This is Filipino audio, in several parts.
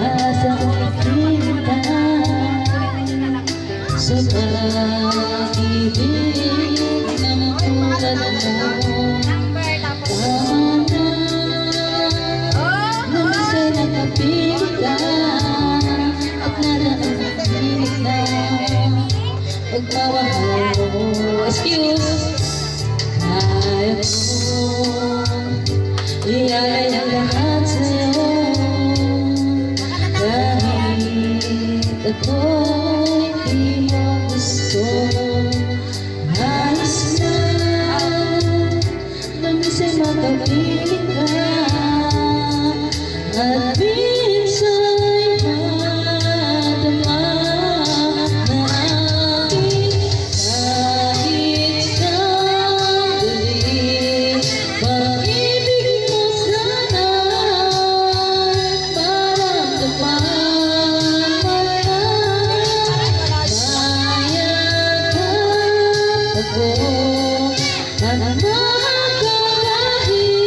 Asa kita sa pag-ibig ng tulad mo. Nung sa'y nakapili ka at naraanig na pagmamahal mo. Excuse, kaya ko ialay ang lahat sa'yo kahit ako'y di mo gusto. Nais na minsan makapili ka at minsan'y madama na aking kahit sandali. Pag-ibig mo sana'y maramdaman mayagap ako at kahit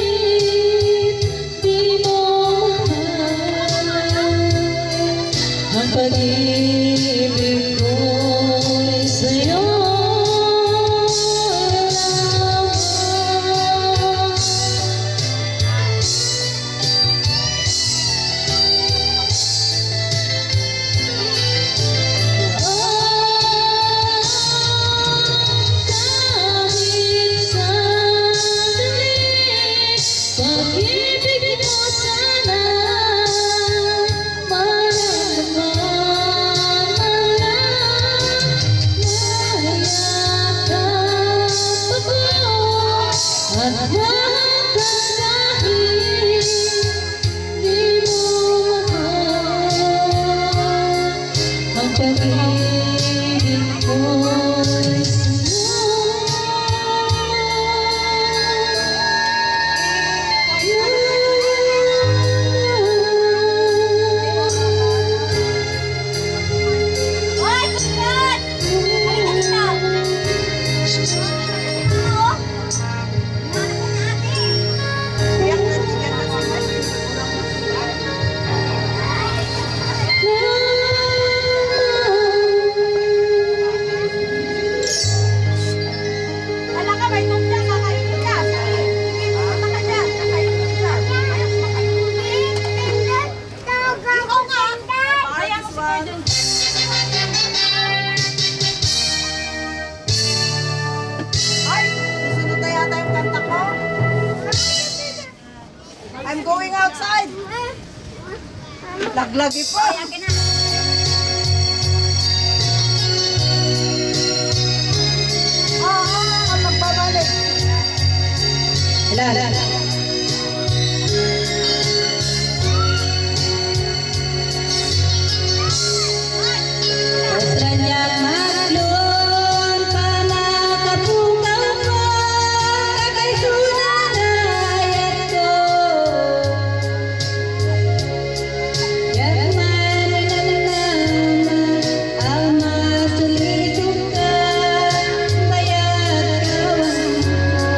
di mo mahal ang pag-ibig ko'y sa'yo lamang. Kahit sandali, pag-ibig mo sana'y maramdaman mayagap ako at kahit di mo mahal ang pag-ibig ko'y I'm going outside. Laglagi pa. At magbabalik. Hala. Rasanya maklum pana kapukaw mo kakay sunanayat ko. Yan man naman ang masulisog ka kaya't kawan mo.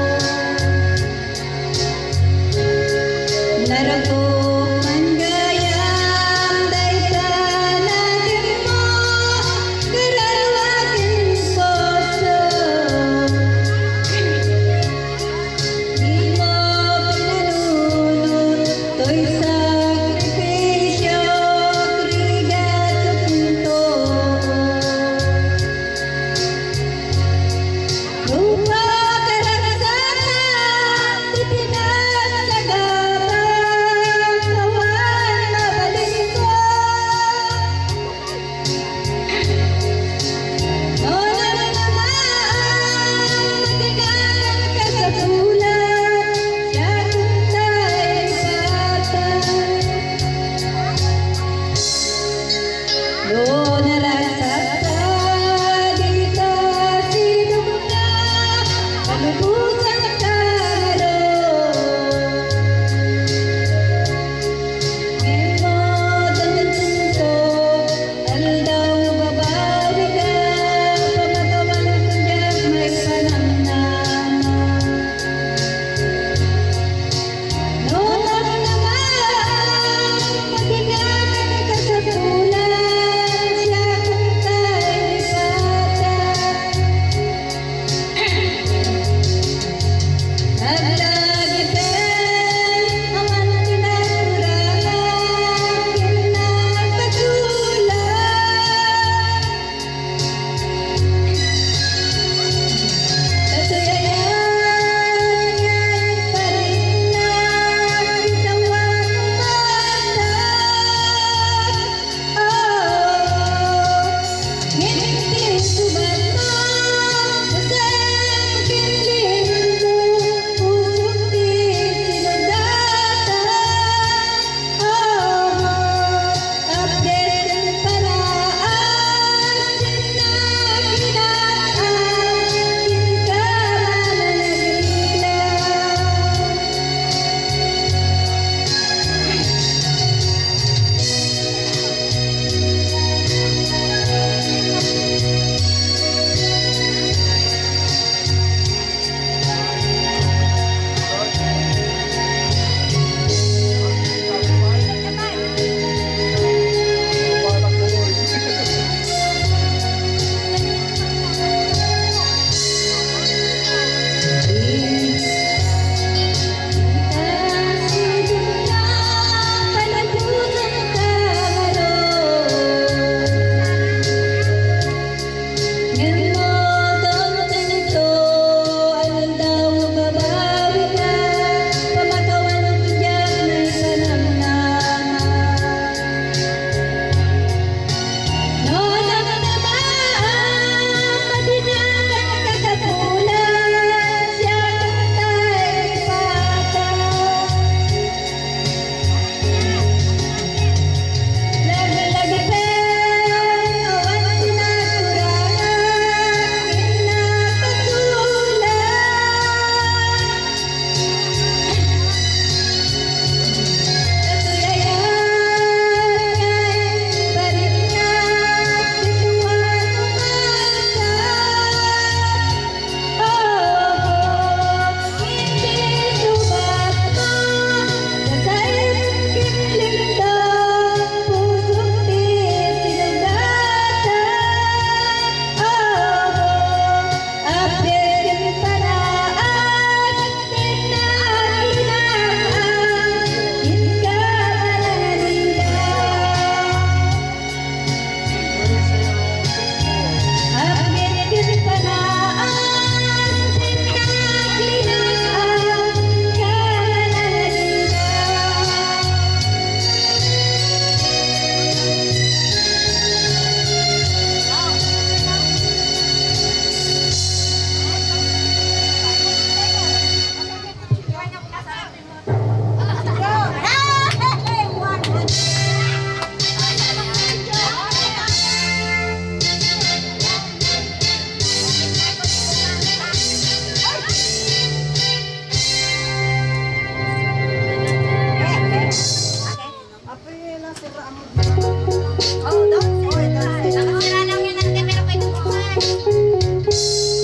Oh, don't say. Oy, don't say. Nakasira lang yun ang pero pwede buksan.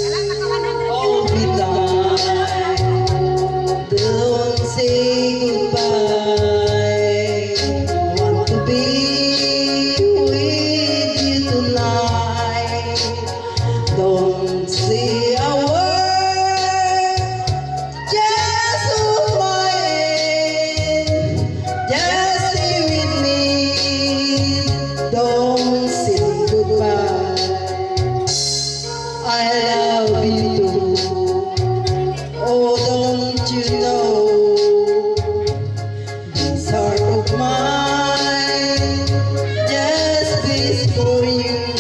Wala, naka-100. Hold me tight, don't say goodbye. Want to be with you tonight. Don't say a word, just hold my hand, just stay with me. Don't say goodbye. I love you too. Oh, don't you know? This heart of mine just beats for you.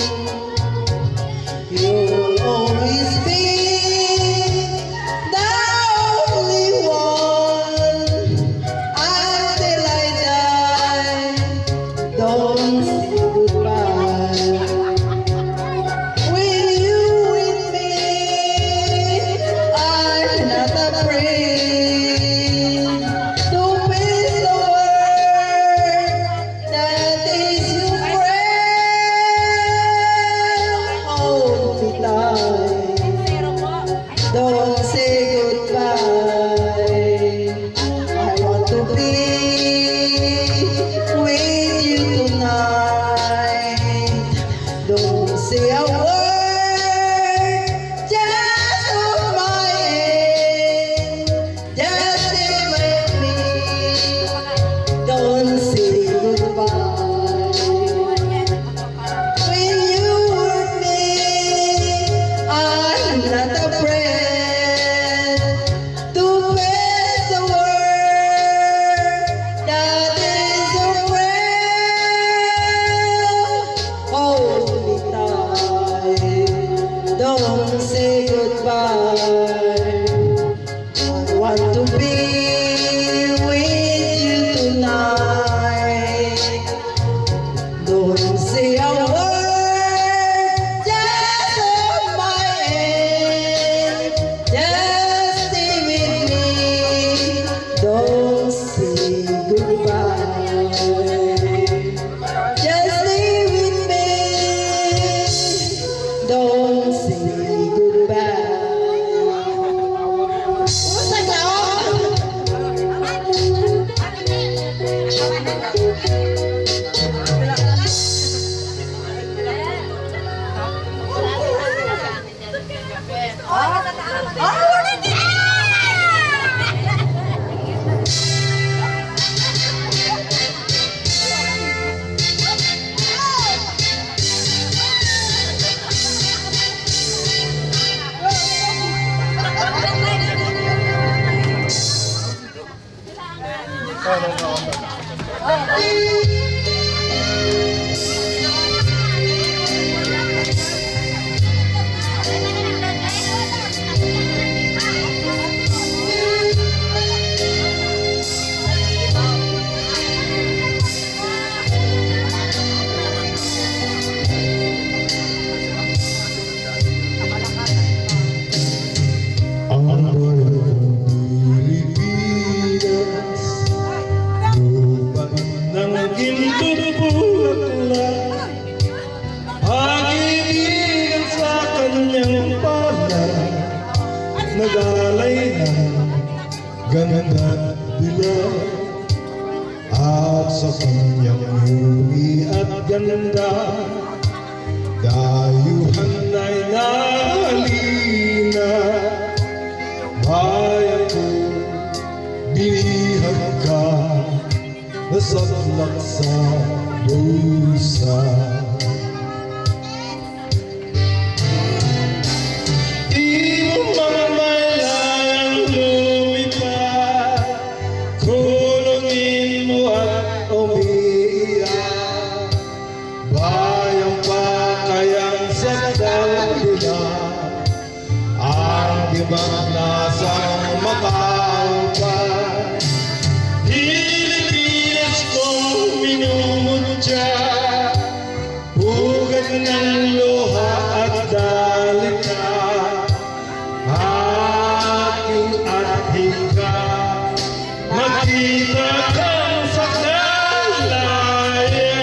You'll always be the only one until I die. Don't say goodbye. When you with me, I'm not afraid to face the world that is your friend. Hold me tight, don't say goodbye. I want to be with you tonight. Don't say a word, just hold my hand, just stay with me. Don't say goodbye. When you with me, I'm not afraid to face the world that is your friend. Hold me tight, don't say goodbye. I want to be with you tonight. Don't say a word, just hold my hand, just stay with me. Don't say goodbye, just stay with me. Don't say goodbye. What's that now? Ang bayang Pilipinas, lupa ng ginto bulaklak, pag-ibig sa kanyang palad, nagalay ng ganda dilag, at sa kanyang huni at ganda, dayuhan ay nahalina. Bayan ko, binihag ka, nasaklak sa dusa. Di mo mamalayang lumipad, kulungin mo at umiiyak. Bayang pa kayang sa dalila, ang dibang nasang makaupan. Pilipinas kong minumutya, bugad ng luha at dalika, aking ating ka, magkita kang sa kalayan.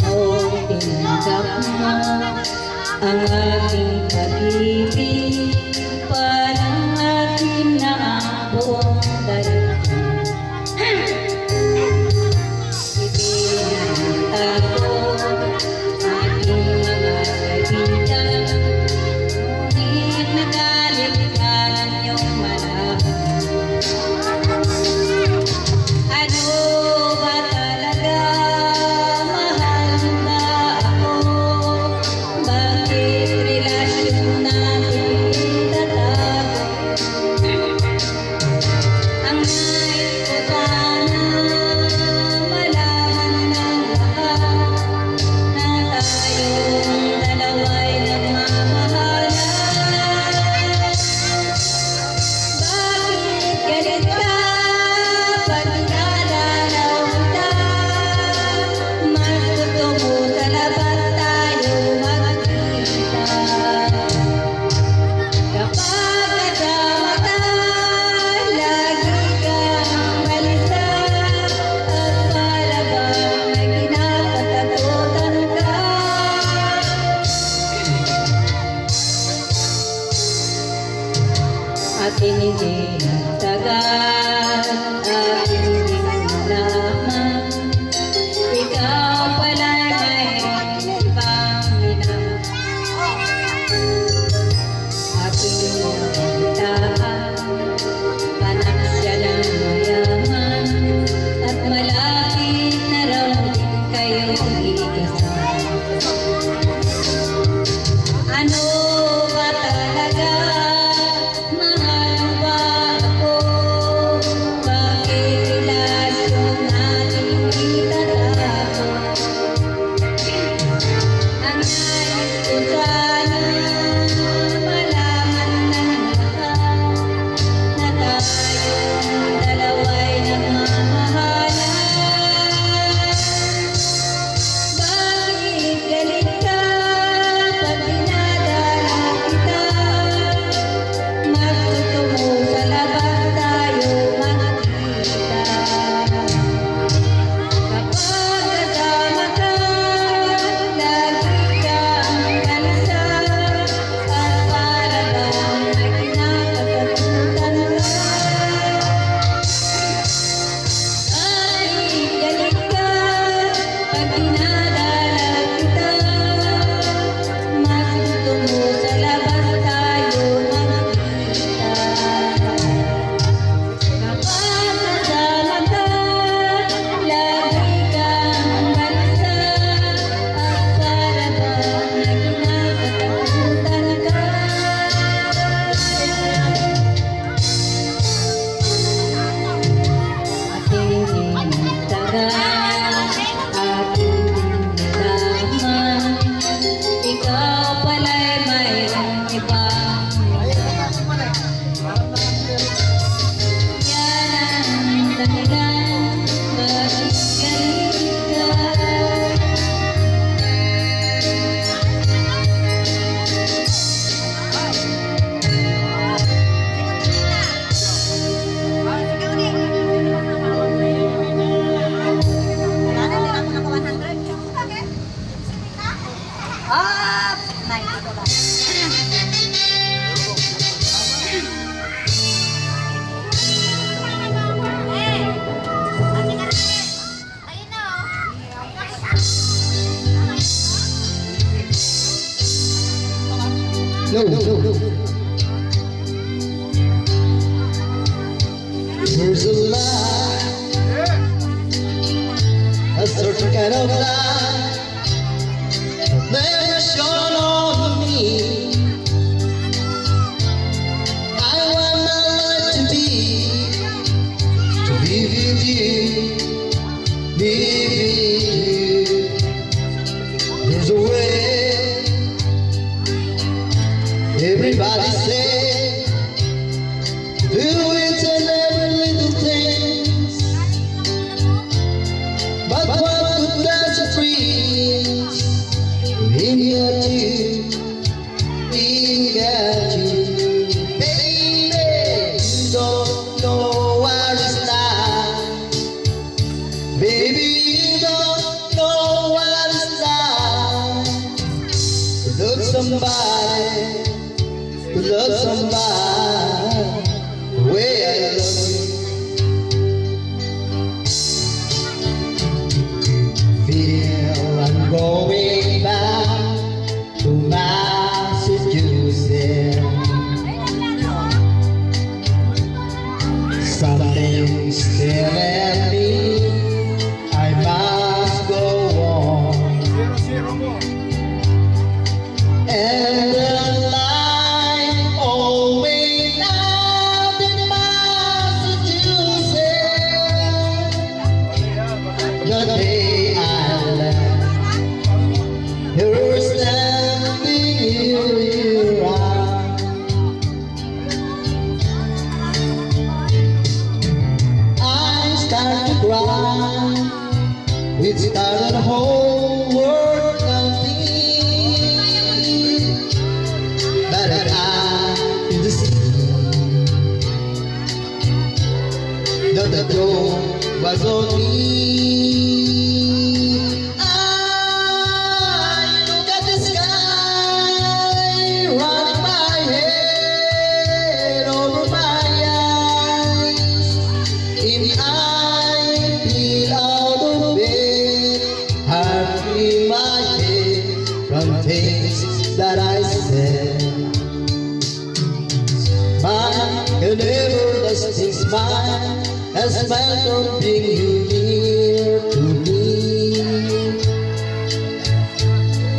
O tinanggap mo ang aking pag-ibig, parang aking naabong daigdig. Ibinata ko aking mga kaibigan, ngunit nagalit ka ng iyong malaman. Ano ba talaga? Mahal mo ba ako? Bakit relasyon natin itatago? Ang nais ko sana malaman ng lahat na tayong dalawa'y nagmamahalan. Bakit galit ka pag dinadalaw kita? Mas gusto mo sa labas tayo magkita. Kapag kasama ka, lagi kang balisa, at para bang may kinakatakutan ka. Aking hindi nagtagal, aking hindi nalaman, ikaw pala'y mayroong ibang minamahal. Aking nabalitaan, anak siya ng mayaman, at malapit na raw din kayong ikasal. Ano ba talaga? Mahal mo ba ako? Bakit relasyon natin itatago? Ang nais ko sana malaman ng lahat na tayong dalawa'y nagmamahalan. Bakit galit ka pag dinadala kita? Mas gusto mo sa labas tayo magkita. Kapag kasama ka, lagi kang balisa, at para bang may kinakatakutan ka. Ay, galit ka pag dinadala kita. Mas gusto mo sa labas tayo magkita. Kapag kasama ka, lagi kang balisa, at para bang may kinakatakutan ka. Aking hinagtagal, aking nalaman, ikaw pala'y mayroong ibang minamahal. Yan ang dahilan bakit galit ka. Ah, nice. Ito ba? No. There's a lie, a certain kind of lie never shone on me. I want my life to be with you, be with you. There's a way, everybody say, do it and every little things. But what good does it bring? somebody, to love somebody the way I love you. Feel I'm going back to Massachusetts. Something's telling me I must go on. And the line always out in Massachusetts. The day I left, you're standing here around. I start to cry. It started the whole world counting, but I in the sea that the door was on me. I look at the sky, running my head over my eyes. If I feel out of bed, I feel my head from things that I said. Smile, an everlasting smile, a smile from being you near to me.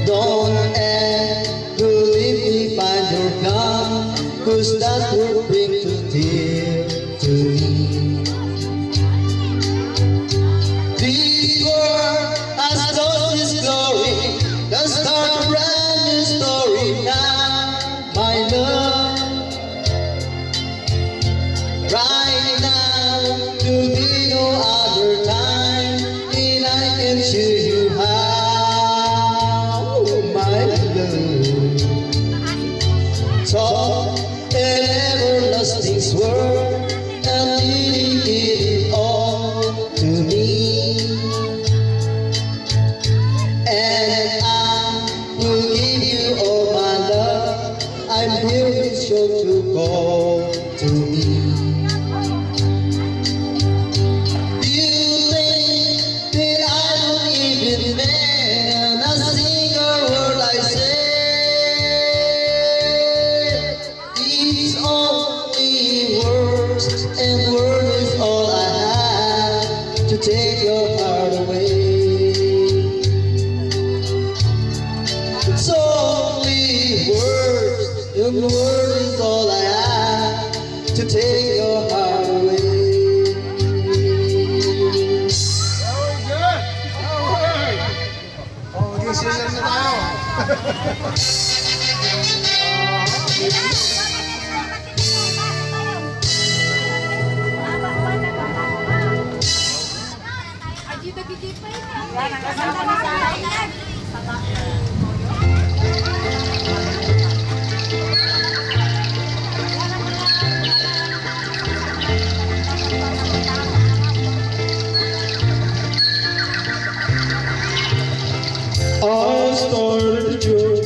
Don't ever leave me, find your gun, 'cause that will bring to tear to me. This world has lost its glory. Let's start a brand new story now, my love. Right now, to be no other time, and I can show you how, my love. So, an everlasting word, and dedicate it all to me. And I will give you all my love. I'm here to show to call to me. You think that I don't even mean a single word I say? It's only words, and words is all I have to take your heart away. It's only words, and words is all I have to take your heart away. I started a joke,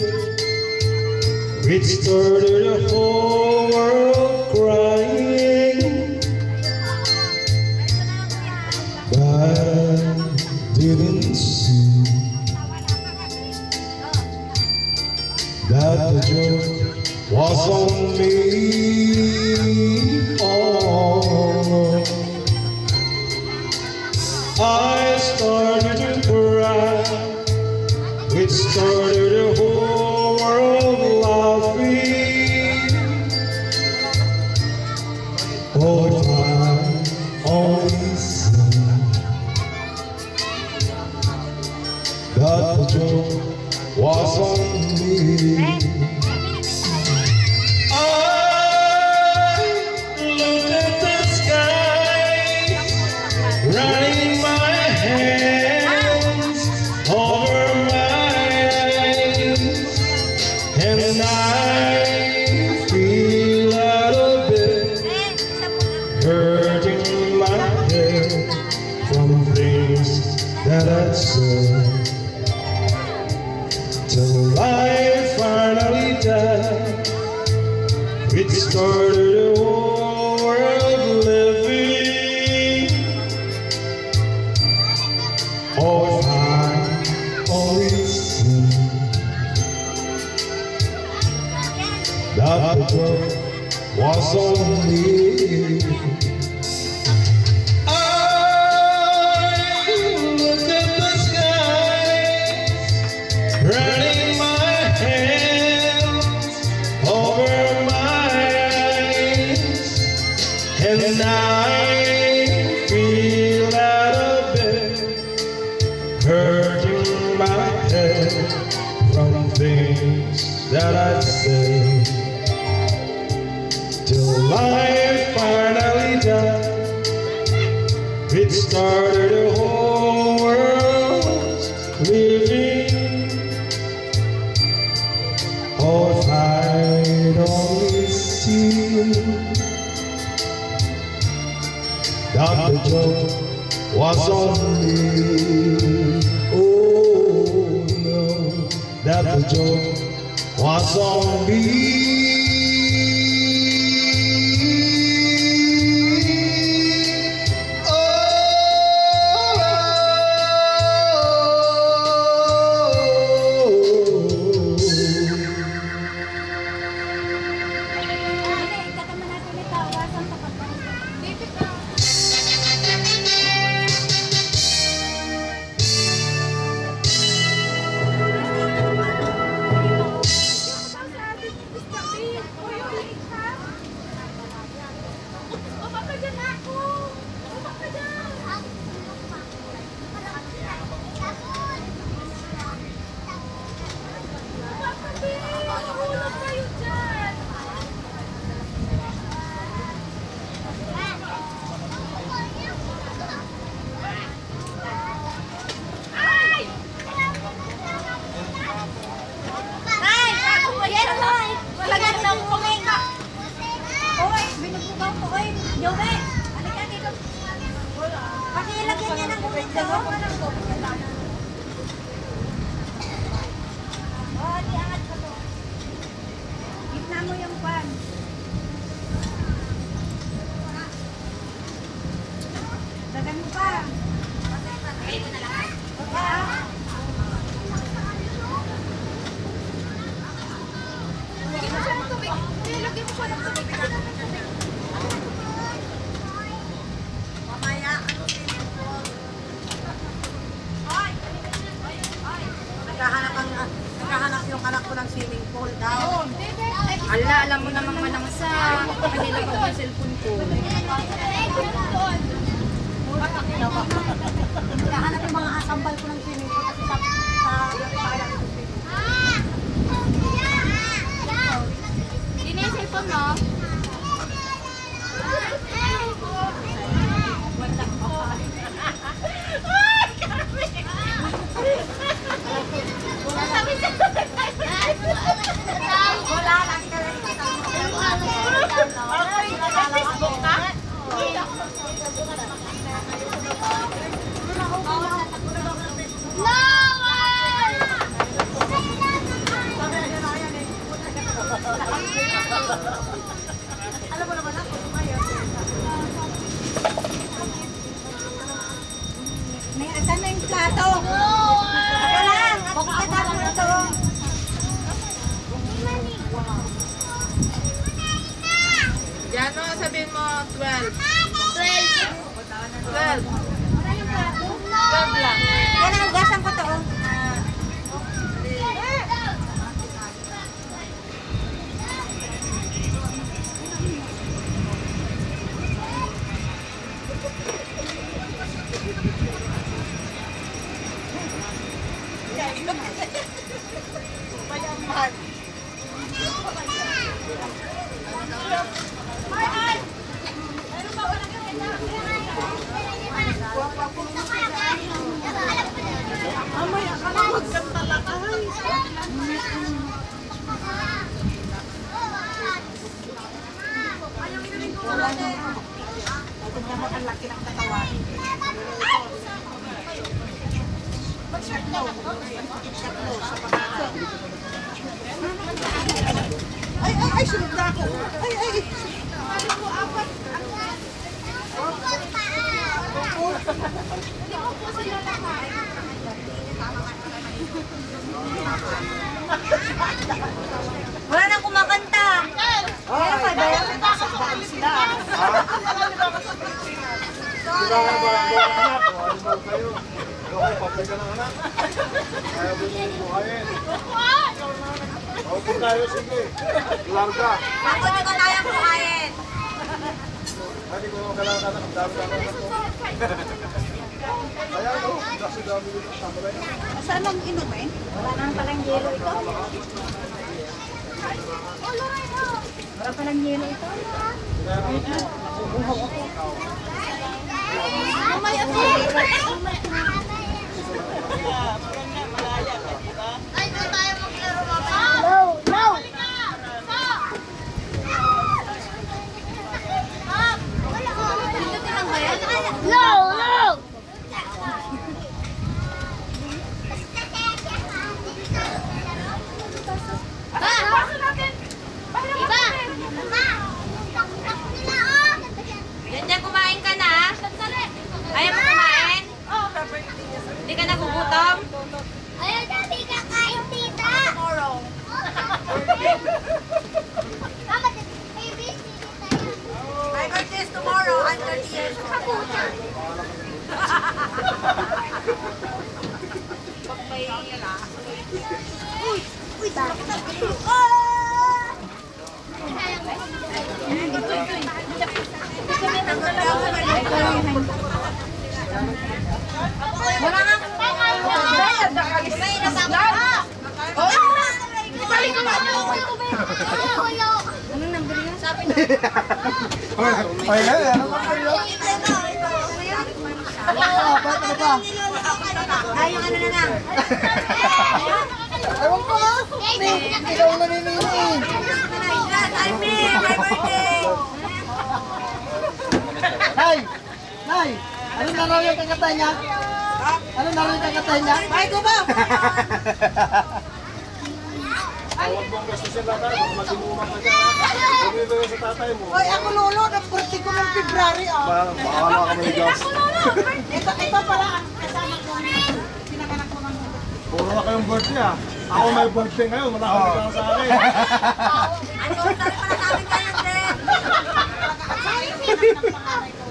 it started the whole world crying, but I didn't see that the joke was on me. Oh, I started to cry. It started the whole world laughing. Oh, if I only see that the joke was on me. I look at the sky, running my hands over and I feel a little bit hurting my head. started a whole world living. Oh, if I only see that the world was on me. I look at the sky, running my hands over my eyes, and I feel out of bed, hurting my head from things that I said, till I finally died. It started a whole world living. Oh, if I'd only seen that the joke was on me. Oh no, that the joke was on me. Okay, katama natin ulit tawasan sa pagkakas. Bibig na. Oy, binubugaw ko. Oy, Jobe! Halika dito. Pakilagyan niya ng bubig daw. Oh, di angat ka to. Gitna mo yung pan. Dagan mo pa. Okay. Lagyan mo siya ng tubig. Lagyan mo siya ng tubig. Naghahanap yung anak ko ng swimming pool daw. Ala, alam mo namang malangsa. Kanila pa yung cellphone ko. Naghahanap yung mga asambal ko ng swimming pool kasi sa Hindi na yung cellphone mo. wala lang Facebook ka? Alam mo naman ako ngayon. Asan na yung plato? Ito lang. Buksan mo na to. Jano, sabihin mo 12. 12. 12 lang. Yan ang ugasan ko to. Ang laki ng katawan. Ay, sunod na ako. Ay. Wala nang kumakanta. Kaya pa, dahil Sila. Di ba nga ba anak? O, ano ba kayo? Okay, papay ka ng anak. Kaya mo yung buhayin. Ako tayo, sige. Larga. Ako di ko kaya buhayin. Hindi ko kailangan ka ng dami ka ng ako. Kaya no, kasi dami nito sa kamera yun. Saan ang inumin? Wala nang palang yelo ito. Wala palang yelo ito. Mamay ako. Ay, doon tayo maglaro mamaya. No! Dito ka lang ba yan? No! Yan, kumain ka na? Ayaw mo kumain? Hindi ka nagugutom? Ayaw dati kakain, tita! Tomorrow. My birthday is tomorrow. I'm 30 years old. Wala nga akong kakain na. Kumain na ba ako? Ibalik ko ba niyo? Anong number yun? Sabi na. Ay, ano ba kayo? Ay, yung ano na lang. Ewan ko nga. Hindi ka mo naninini. Nay! Ano naraw yung kakatay niya? Ano naraw yung kakatay niya? Ay, ko ba? Huwag mong gastusin lang tayo, kung masinumang ka dyan. Bumibigay sa tatay mo. Ay, ako lolo. Nag-birthday ko ng February. Bahala ka may gas. Ito pala ang kasama ko. Pinaganak ko ng Puro na kayong birthday ah. Ako may birthday ngayon, wala kang bigyan sa akin. Ano, sabi pala namin kayo, Dre. Pinaganak ng panganay ko.